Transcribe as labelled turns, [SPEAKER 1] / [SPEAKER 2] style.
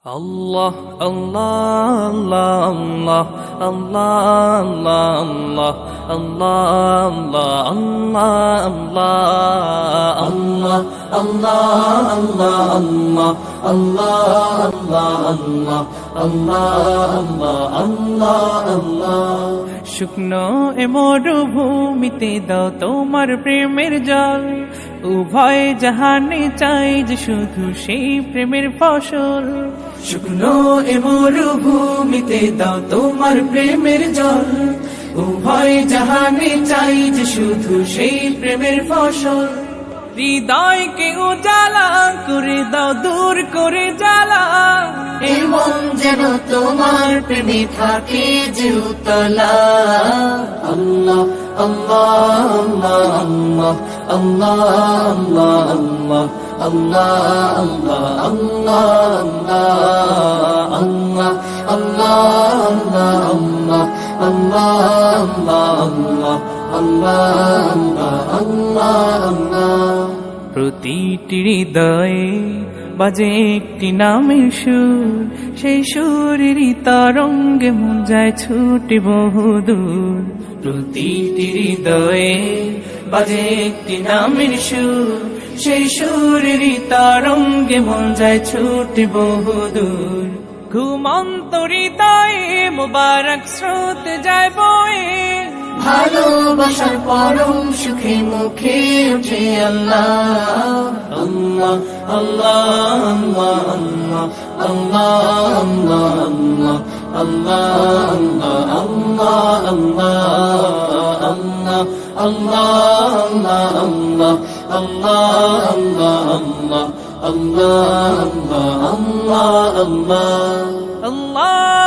[SPEAKER 1] Allah, Allah, Allah, Allah, Allah, Allah, Allah, Allah, Allah, Allah, Allah, Allah, Allah, Allah, Allah. শুকনো এ মরুভূমিতে দাও তোমার প্রেমের জল, উভয় জাহানে চাই যে শুধু সেই প্রেমের ফসল। শুকনো এ মরুভূমিতে দাও তোমার প্রেমের জল, উভয় জাহানে চাই যে শুধু সেই প্রেমের ফসল। হৃদয়কে উজালা করে দাও, দূর করে জ্বালা,
[SPEAKER 2] এমন যেন তোমার প্রেমে থাকে যে উতলা।
[SPEAKER 1] আল্লাহ আল্লাহ আল্লাহ আল্লাহ আল্লাহ আল্লাহ আল্লাহ আল্লাহ আল্লাহ আল্লাহ আল্লাহ। প্রতিটি হৃদয়ে বাজে একটি নামের সুর, সেই সুরেরই তরঙ্গে মন যায় ছুটে বহুদূর। প্রতিটি হৃদয়ে বাজে একটি নামের সুর, সেই সুরেরই তরঙ্গে মন যায় ছুটে বহুদূর। ঘুমন্ত হৃদয়ে মোবারক স্রোত যায় বয়ে,
[SPEAKER 2] ভালোবাসার পরম সুখে মুখে উঠে আল্লাহ।
[SPEAKER 1] আল্লাহ আল্লাহ আল্লাহ আল্লাহ আল্লাহ আল্লাহ আল্লাহ আল্লাহ আল্লাহ আল্লাহ আল্লাহ আল্লাহ আল্লাহ আল্লাহ আল্লাহ আল্লাহ আল্লাহ